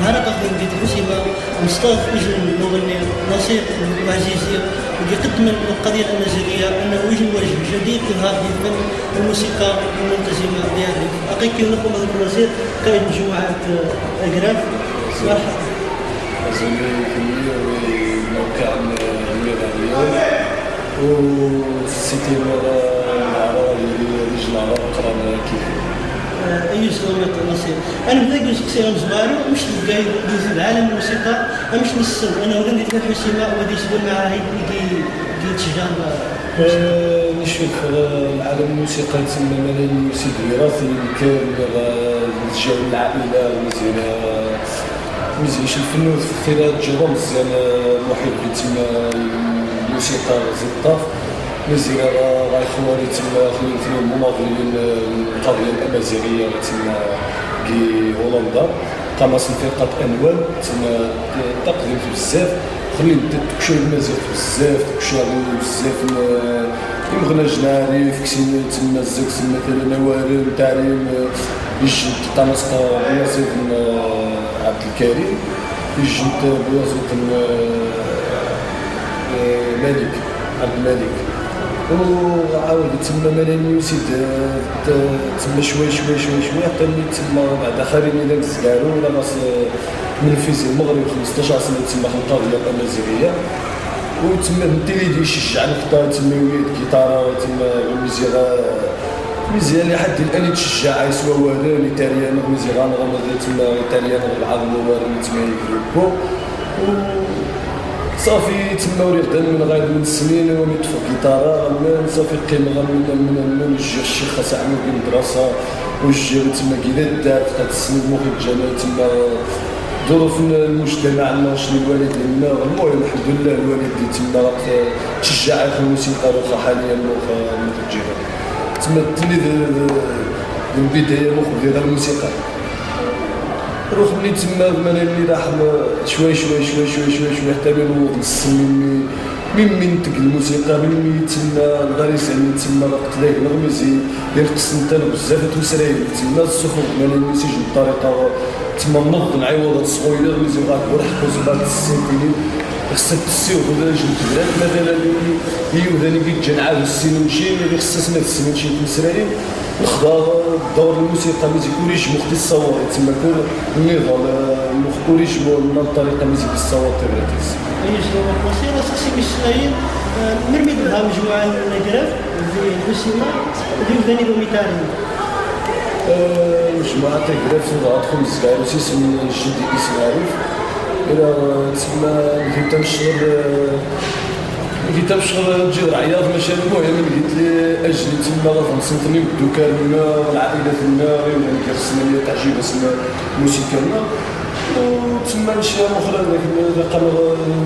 نهار قبل بديت الحسيمة مصطفى وجن المغني نصير وعزيزي يقدم القضية الأمازيغية أنه وجن وجه جديد لهذه الفن الموسيقى الملتزمة ديالي أقيك لكم هذا النصير قائد مجموعة أقراف مرحبا. أزولي كمية وموقع الميدانية والسيتي العرب اللي رجل العرب قرانا كيف أي سلامة نصير. أنا بدأت نسقسي عن زماري مش نلقاي في العالم الموسيقى مش نسل أنا ولدي في الحسيمة ودي يسبون مع هيك كي تشجع نشوف العالم الموسيقى يتسمى ملايين موسيقى وراثي كامل الجو العائلة مزيان الفنون في اختلاط جرى مزيان محيط اللي تسمى الموسيقى زيطاف مزيان راهي خوالي تسمى خوالي المناضلين القضية الأمازيغية تسمى كي هولندا قامت فرقة أنوال تسمى تقدم في بزاف خلي تكشر المزيغ بزاف تكشر بزاف يمغنى جناري فكسين تسمى الزكس مثلا نوارم تعليم يجد طنسقة بيازيد عبد الكريم يجد بيازيد مالك عبد الملك وعاود تسمى ملايين يوسيد تسمى شوي حتى ملي تسمى بعد آخرين إلى الزكارو ولا راس منفذ المغرب 15 سنة تسمى خلطة ديال الأمازيغية وتسمى التيليدي يشجع نخطا تسمى وليد كيتارا تسمى مزيان لحد الآن يتشجع يسوى وارن إيطاليان مزيغان غامض تسمى إيطاليان العظم وارن تسمى يجروبو صافي تما ولي غدا من غايد من السنين ولي طفى الجيتارا صافي قيم من الشيخ خاص عمل في المدرسة والجير تما كيدا دار في هاد السنين المخرج جانا تما ظروف المجتمع عندنا شنو الوالد لنا المهم الحمد لله الوالد اللي تما تشجع في الموسيقى الاخرى حاليا المخرج تما التلميذ البداية المخرج ديال الموسيقى روح ملي تما ملي راح شوي حتى من السن من تك الموسيقى من تما الغريس يعني تما قتلاك نغمزي يرقص نتا بزاف تمسراي تما الصخور ملي نسيج الطريقه تما نوض نعيوض الصغير نغمزي غاك ورحت وزبات السينتيني خصك تسيو ولا جبت بلاد مثلا يوداني كيتجا نعاد السين نمشي اللي خصها سنه السن نمشي تمسراي نخضر دور الموسيقى ميزيكوريش مختي الصوت تما كل النظام مختوريش من الطريقه ميزيك الصوت تبعتيس اي شنو المصير اساسي بالسلايين مرمي لها مجموعه النجرات في الحسيمه ديال ثاني دوميتاري مجموعه النجرات في خمس كاروسي اسم جدي اسم عارف الى تسمى كنت نشتغل نجي العياط ماشي المهم قلت لي اجلي تما غنصنفني بالدكان هنا والعائله هنا يعني كرسمه لي تعجب اسم موسيقى هنا وتما نشري اخرى لكن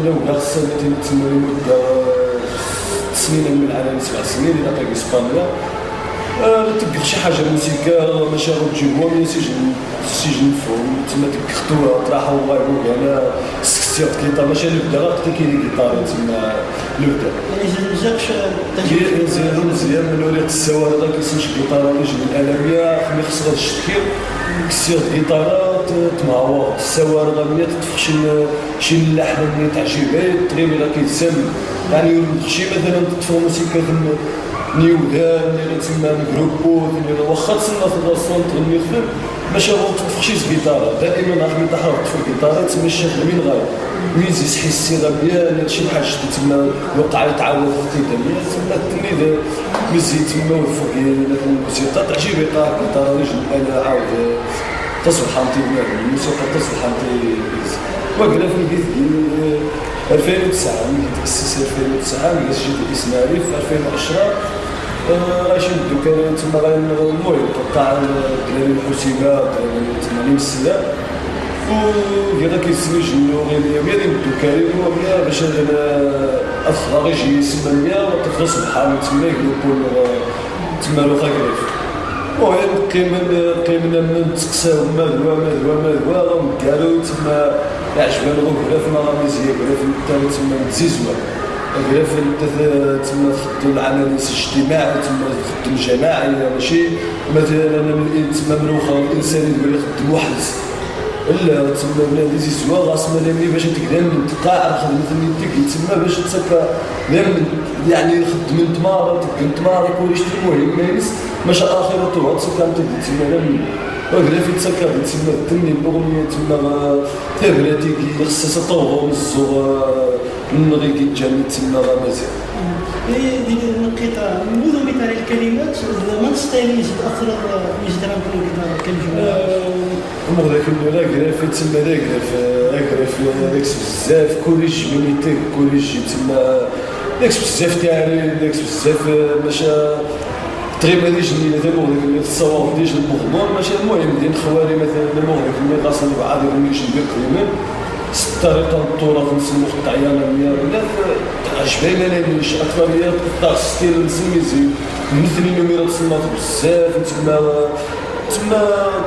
الاولى خصها تما لمده سنين من العالم 7 سنين الى طاق اسبانيا تبقى شي حاجه موسيقى ماشي غتجي هو من السجن فهم تما تبقى خطوه طرحوا غايبو انا كسير كيطار ماشي نبدا غير كاين كيطار تما نبدا يعني جاكش مزيان مزيان من وليت السوار هذا كيسمش كيطار اللي جبد الالميه خلي خص غير الشكير كسير كيطارات تمعوض السوار غاميه تطفش شي اللحم اللي تعجبها تغيب راه كيتسم يعني شي مثلا تطفو موسيقى نيودان اللي تسمى جروبو واخا تسنى في الراسون تغني خفيف باش ما تطفخش الجيتار دائما راح تحرك في الجيتار تما الشكل من غاية ميزيس حسي غبيان شي حاجه تما وقع يتعاود في الدنيا تما التلميذ مزي تما وفوق الموسيقى تعجبني قاع الجيتار رجل انا عاود تصبح انت الموسيقى تصبح انت وقال في الجيت 2009 ملي تأسس 2009 ملي سجلت اسم عريف 2010 غاشي ندو تما المهم قطاع الدراري الحسيمه تما اللي مسلا وكذا كيسجلوا غير اليوميه ديال الدكاري وهي باش الاخر يجي يسمى 100 وتخلص بحال تما يقولوا تما لو غريف المهم قيمنا من تقساو مالوا راهم قالوا تما عجبنا غير في مغاميزيه غير في الثاني تما مزيزوا غير في تما خدوا العمليه الاجتماعي تما خدوا الجماعي ماشي مثلا تما مروخه الانسان يقول يخدم واحد لا تما بلادي زيزوا راس مالي باش تقدر تقاعد خدمه يديك تما باش تسكى يعني خدم تمارا تمارا كلشي المهم مايس ماشي اخرته تسكى تما وقال في تسكر تسمى الدنيا الأغنية تسمى تابلاتي كي خصها تطور الزور النغي كي تجاني تسمى غامزي. الانقطاع منذ مثال الكلمات ما نستعمل يزيد أخرى يزيد راه كنجمع. المغرب كنا لا في تسمى لا في بزاف كلش بنيتك كلش تسمى داكس بزاف تاعي داكس بزاف ماشا تقريبا ديج اللي المغرب التصاور ديج المغمور ماشي المهم ديال الخواري مثلا المغرب اللي غاصل بعض يمشي بالكلمه الطريقه الطوره نسمو خط عيانا ولا عجباني انا مش اكثر هي تاع ستيل نسمي مثلي نميرات تسمى بزاف تما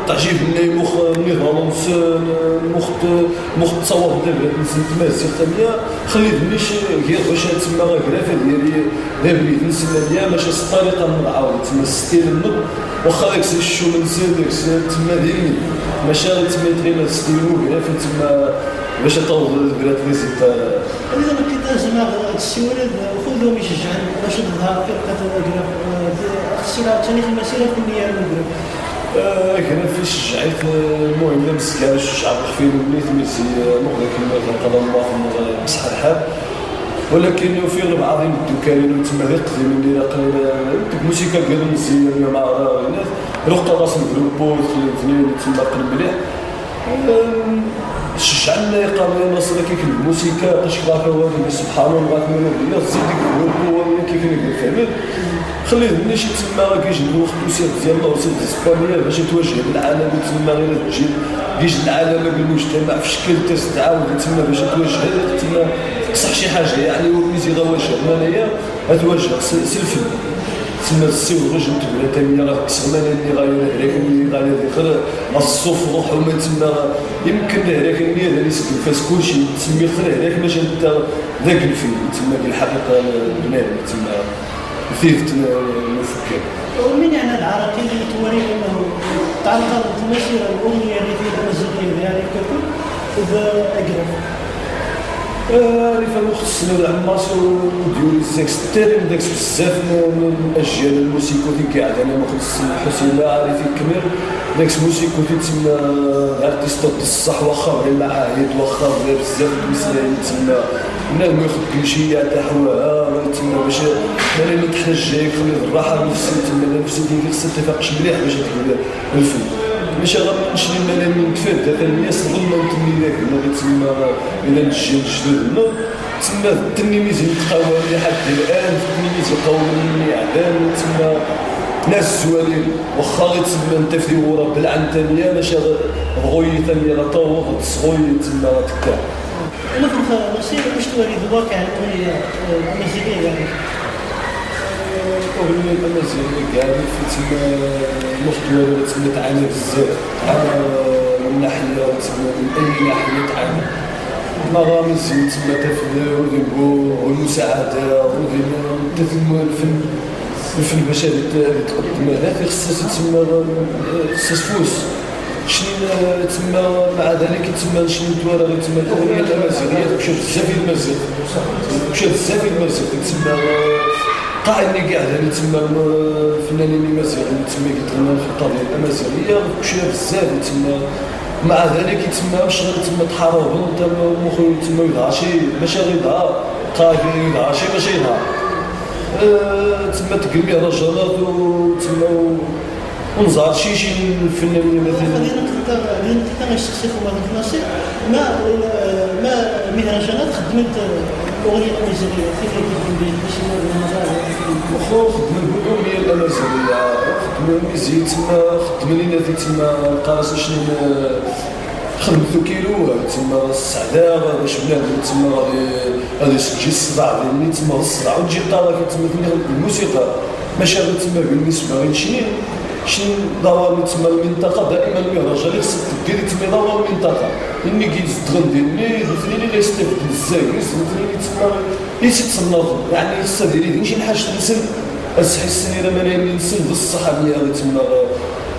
تعجبني مخ نيفالونس مخ تصور دابا نسمى زيتاميا خليتنيش غير باش تسمى غرافه ديالي دابا نسمى ليا باش الطريقه نعاود تما ستيل النض واخا داك الشو من سير داك تما ديالي ماشي تما تغير ستيلو غرافه تما باش تطور البلاد فيزيت اذا ما كيتجمع السوالف خذهم يشجعوا باش تظهر فرقه الجراف السيره ثاني المسيره الفنيه للجراف كان في شجعت المهم مسكان الشعب الخفيف وليت ميسي مغرب كما قضى الله في مسح الحال ولكن في بعض الدكان تما غير قديم اللي قليل الموسيقى ديال مزيان مع الناس رقى راس الجروب خليتني تما قلب مليح شجعنا يقام ناصر كيف الموسيقى تشكراك والدي سبحان الله غاتمنوا بيا زيد الجروب كيف نقول فهمت خليني شي تما كيجي الوقت وسير ديال الله وسير اسبانيا باش توجه للعالم تما غير تجي كيجي العالم بالمجتمع في شكل تستعاود تما باش توجه تما صح شي حاجه يعني وليتي غواجه انايا اتوجه سلفي تما السي ورجل تبدا تاني راه كسرنا اللي غايه هذاك اللي غايه ذكر الصوف روح وما تما يمكن هذاك النيه اللي يسكن فاس كلشي تسمي خير هذاك باش انت ذاك الفيلم تما الحقيقه بنادم تما فيه المفكر. ومن يعني العراقي اللي توري انه تعلق المسيره الاغنيه اللي فيها المزيكا يعني ككل وباقرب. عارف المختص العماس وديول السكستير داكس بزاف من الاجيال الموسيقى اللي قاعد انا مختص الحسينه عارف كبير داكس موسيقى تسمى ارتيستات الصح واخا غير معاهد واخا غير بزاف المسائل تسمى بنادم ما يخدمش تاع حواها تما باش ملي تحتاج يخلي الراحه النفسيه تما نفسيتك خصها تفاقش مليح باش تقول الفن ماشي غير نشري الملامين كفايه حتى الناس ظلموا تمي داك ما تسمى الى نجي نجدد تما التلميذ يتقاوم لحد الان التلميذ يقاوم اعدام تما ناس زوالين واخا تسمى انت في ورا بالعنتانيه ماشي بغوي ثانيه لا طوغ تصغوي تما تكا نفرض نصير واش توري الواقع الاغنيه المزيكيه يعني أغنية المزيكا كاع في تما المحتوى تما تعاني بزاف تعاني من ناحية تما من أي ناحية تعاني مغامز تما تفل والمساعدة الفن باش يتقدم هذا خصها تسمى خصها تفوز شنو تما مع ذلك تما شنو توالى تما الاغنيه الامازيغيه مشات بزاف ديال المزيغ تما قاعدين كاع تما الفنانين المزيغيين تما كيتغنوا في القضيه الامازيغيه مشات بزاف تما مع ذلك تما مشغل تما تحاربوا تما مخو تما يضع شي ماشي غيضع قاعد يضع شي ماشي يضع تما تقلبي رجالات وتما ونزار شي الفنانين مثلا غادي نتكلم الشخصيه في ناصر ما مهرجانات خدمت الاغنيه الامازيغيه كيف كيدير شي واخا خدم الاغنيه الامازيغيه خدم مزيد تما خدم لينا تما القراصنه شنو خدمتو كيلو تما السعداء باش بنادم تما غادي يسجل الصداع ديالي تما الصداع وتجي طالع تما الموسيقى ماشي غير تما بالنسبه غير شنو ضوابط تما المنطقه دائما المهرجان اللي خصك ديري تما ضوابط المنطقه اللي كيتغندي اللي كيستافد بزاف اللي تما اللي تتصنف يعني خصها ديري شي حاجه تنسل السحسني راه ملايين نسل بصح ديالها تما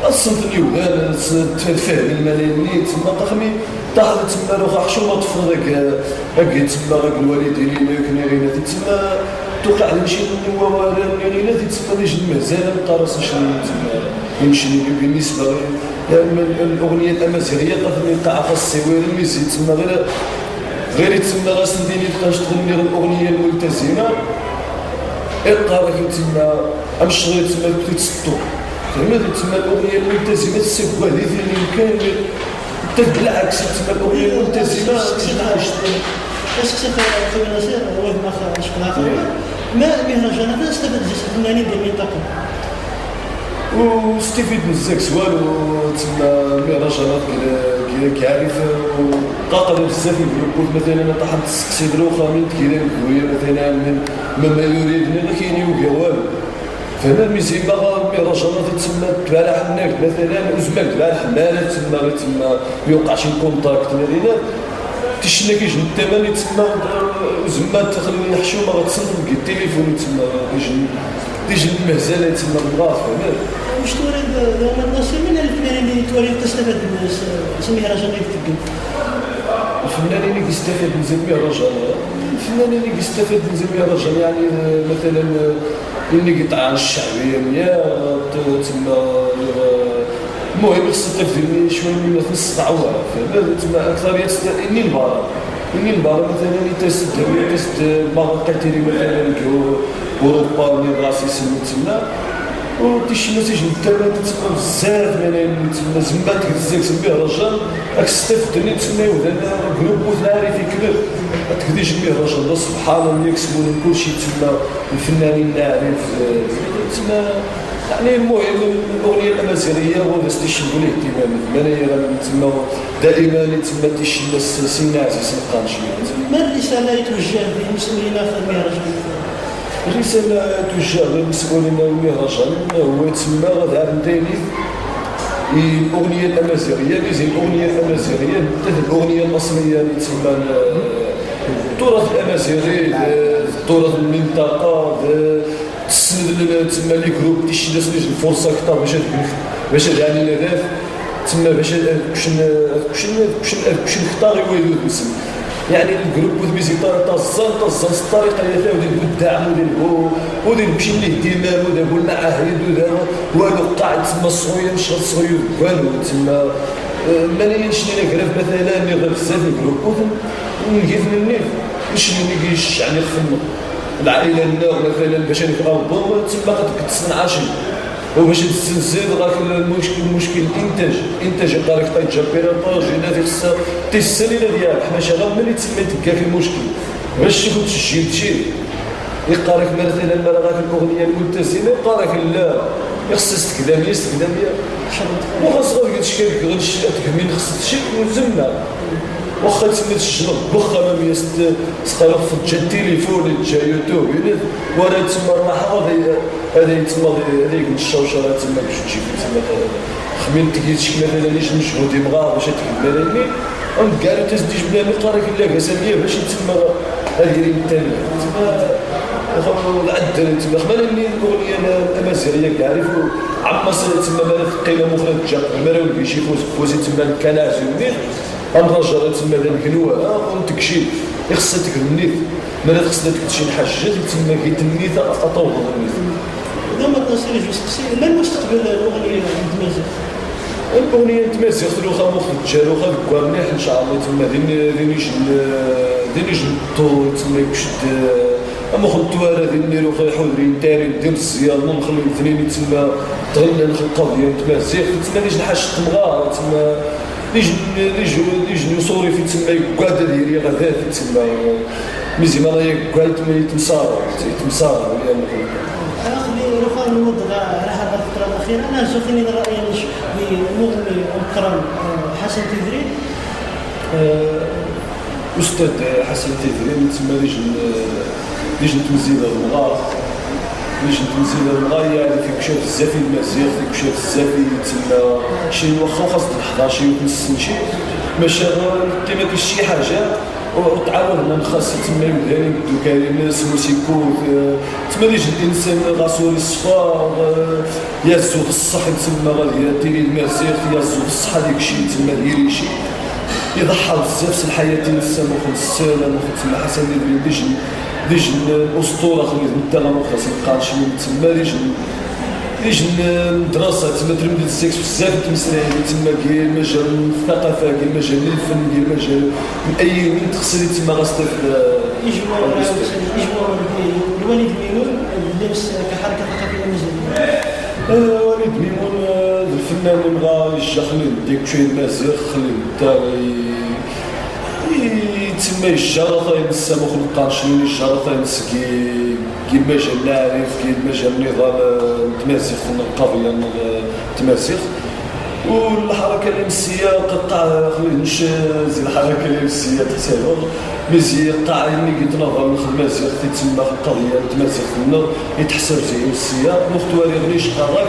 الصنف اليوغان تفهم الملايين تما تخمي تاخذ تما روح حشومه طفل هكا تما الوالدين كنا غير تما توقع على شي غير تما يجي المهزله القراصنه شنو تما يمشي بالنسبه الاغنيه الامازيغيه قد يقع في السوير الميزي تما غير تما راس نديني تبقاش تغني الاغنيه الملتزمه اقرا تما امشي تما بديت تسطو فهمت تما الاغنيه الملتزمه السبوه هذه اللي يمكن بالعكس تما الاغنيه الملتزمه الشخصيه في ناصر هو ما شكونها ما مهرجانات استفاد الفنانين ديال المنطقه واستفيد من الزاك سوال تما مهرجانات كيعرف وقاطر بزاف الجروبات مثلا طاحت تسقسي دروخه من كاينه الكويه مثلا مما يريدنا كاينين والو فهنا الميزين باغا مهرجانات تما تبارح الناس مثلا وزمان تبارح حمالات تما يوقع شي كونتاكت مالينا تيشنا كيجي الثمن تما زعما تخلي الحشومه غتصنت لك التليفون تما تيجي المهزله تما الغاف فهمت واش توريد دوما الناس من الفنانين اللي توريد تستفاد من المهرجان اللي تقدم الفنانين اللي كيستافد من الفنانين اللي كيستافد من المهرجان يعني مثلا اللي كيطعن الشعبيه مليان تما المهم خصك تفهمني شويه من نص دعوه تما اكثريه اني البار مثلا تسد باغا كاتيري مثلا اوروبا من راسي تما وتيشي تيجي الثمن تما بزاف ملايين تما زعما تكزاك المهرجان راك استفدني تما وهذا جروب عارف يكبر تكديش المهرجان سبحان الله يكسبون كلشي تما الفنانين نعرف تما يعني المهم الاغنيه الامازيغيه هو باش تيشدوا ليه اهتمام الملايين تما دائما تما تيشي الناس سن عزيز القانشي ما الرساله توجه للمسؤولين في المهرجان الرساله توجه للمسؤولين المهرجان هو تما غادي نديري الاغنيه الامازيغيه زي الاغنيه الامازيغيه حتى الاغنيه الاصليه اللي تسمى التراث الامازيغي التراث المنطقه تسند تما لي جروب تيشي ناس اللي الفرصه اكثر باش يعني الهدف تما باش كلشي نختار يولي الاسم يعني الجروب بيزي تازان الطريقه اللي فيها ودير الدعم ودير مشي للاهتمام ودير المعاهد والو قاعد تما الصغير مش الصغير والو تما ماني شنو كراف مثلا اللي غير بزاف الجروب ونجيب مني مش اللي كيشجعني يخدم العائله النار مثلا باش نلقاو الضوء تما كتصنع شي وباش تزيد راك المشكل الانتاج قالك تجا بيرطاج هنا خصها السنينه ديالك حنا شغال ملي تسمى تلقاك المشكل باش تكون تسجيل شي يقارك مثلا ما راك الاغنيه الملتزمه يقارك لا خصها استخداميه وخاص غير تشكيل غير تكمل خصها شي مزمه واخا تسمى تسجل واخا ما تقرا في التليفون جا يوتيوب ولا تسمى المحاضر هذا تسمى هذيك الشوشره تسمى باش تجيب تسمى خمين تكيتش مثلا ليش مجهود يبغى باش تكمل قالوا تزدي جبنا مقارك لا كسامية باش يتسمى هذه الثانية العدل تما خمالني الأغنية الأمازيغية كعرفوا عما تما مالك قيمة مخرج جاق مراو بيشي فوزي تما كناجي ودير الرجل تما الكنوة ونتكشي خصها تكنيت مالا خصها تكتشي الحاجات تما كيتنيت أطوض النيت دابا تصير جوستكسي ما المستقبل الأغنية عند مازيغ الأغنية تمازيغ واخا مخرج واخا كوا مليح إن شاء الله تما دينيش نطو تما يكشد أما خلطوها هذه ندير واخا يحضرين تاري ندير الزيار نخلي الاثنين تما تغنى نخلق ديال تمازيغ تما ليش نحاش تمغا تما ليش نصوري في تما يقعد ديالي غدا في تما مزيان راه يقعد تمصار يعني أخلي رفع نوض على هذه الفترة الأخيرة أنا زوخني الرأي بمغني مكرم حسن تدريب أستاذ حسن تدريب تما ليش نتمزيد المغار يعني في كشاف الزافي المزيغ في كشاف الزافي تما شي واخا خاص نحضر شي ونسن شي ماشي كيما كاين شي حاجه وتعاوننا نخاص تما يمداني بدو سموسيكو تما ليش الانسان راسو الصفار يازو في الصح تما غادي ديري المزيغ يازو في الصح هذاك الشيء تما ديري شي يضحى بزاف الحياه نفسها مخ السلام مخ تما حسن ليش الاسطوره خليت نتا مخلص نبقى شي تما ليش الدراسه تما ترمد السكس بزاف تمسرين تما كاين مجال الثقافه كاين مجال الفن كاين مجال من اي وين تخسري تما غاستف يجمع الوالد ميمون اللبس كحركه ثقافيه مزيان وليد ميمون الفنان اللي بغا يشخلي ديك شويه المزيغ خلي نتا تما الجرثة ينسى مخلوق قارشين الجرثة ينسى كي مجال العارف كي مجال النظام التماسيخ القضية التماسيخ والحركة الإمسية قطع خلينش زي الحركة الإمسية تحسبها مزي قطع اللي كيتنظم الخدماسيخ تما القضية التماسيخ يتحسب زي الإمسية مختواري غنيش قراك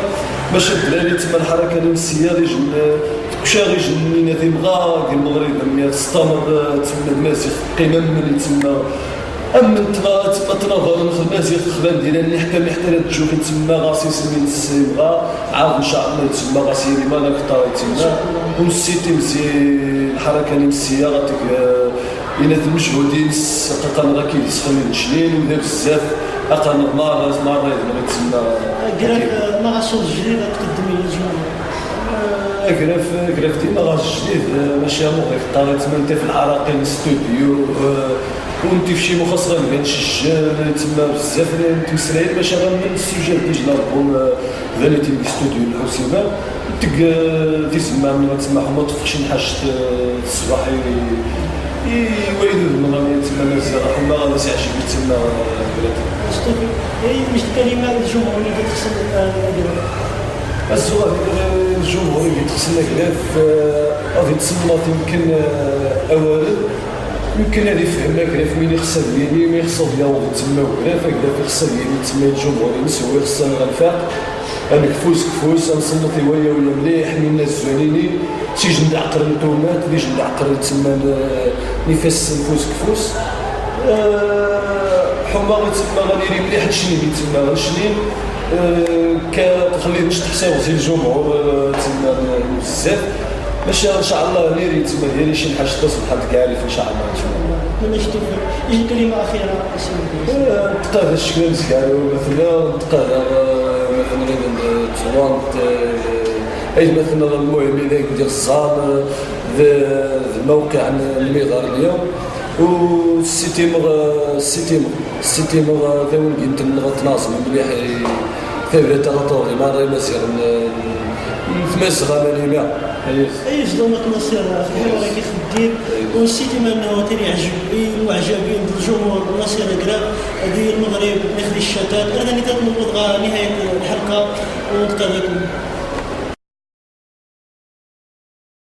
باش الدراري تما الحركة الإمسية كشاغي جنينا ذي بغا كي المغرب لما تستمر تما المازيغ قيمة من تما أما تما تنظر المازيغ خبان ديالنا اللي حتى لا تشوف تما غاسيس من السيبغا عاود إن شاء الله تما غاسيري مالك طاري تما ونسيتي مزيان الحركة النفسية غاتك إلا المجهودين قاقا راه كيسخن الجنين ولا بزاف قاقا مرة تما قراك ما غاصوت جديد تقدمي للجمهور كراف ديما غاز جديد ماشي مغرق طالع تما انت في العراقيل ستوديو وانت في شي مخصصه لهاد الشجال تما بزاف تمسرايل باش غنمن السجال ديال الالبوم فانيتي ستوديو الحسيبه تك تسمع من تسمع ما طفقش حاجه الصباح ويلو المغامير تما مازال حما غادي تعجبني تما بلاتي مش كلمه الجمهور اللي كتخصم الزواج الجمهور اللي تخصنا كلاف غادي تسمى يمكن اولا يمكن هذه فهمها كلاف مين يخسر ديالي مين يخسر ديالو تما وكلاف كلاف يخسر ديالي تما الجمهور نسوي خصنا غنفاق انا كفوس نصنط ويا مليح من الناس زوينين تيجي نعقر التومات تيجي نعقر تما نفس كفوس حما تما غادي مليح نشني تما غنشني كتخلي تحسب زي الجمهور تما بزاف باش ان شاء الله نيري تما ديالي شي حاجه تصل حد عارف ان شاء الله تما شي كلمه اخيره نتقى هذا الشكل مزيان مثلا نتقى مثلا تورونت اي مثلا المهم اذا ندير الصاد الموقع الميغار اليوم والسيتيمغ ثاون كنت تناظم مليح فبرة تغطوري ما رأي مسير نتمسغ أنا ليما أي جدومة مصير أخي ولا كيف الدين ونسيتي ما أنه تاني عجبين وعجبين الجمهور مصير قراب هذه المغرب ناخذ الشتات أنا اللي تطلب نهاية الحلقة ونتقابلكم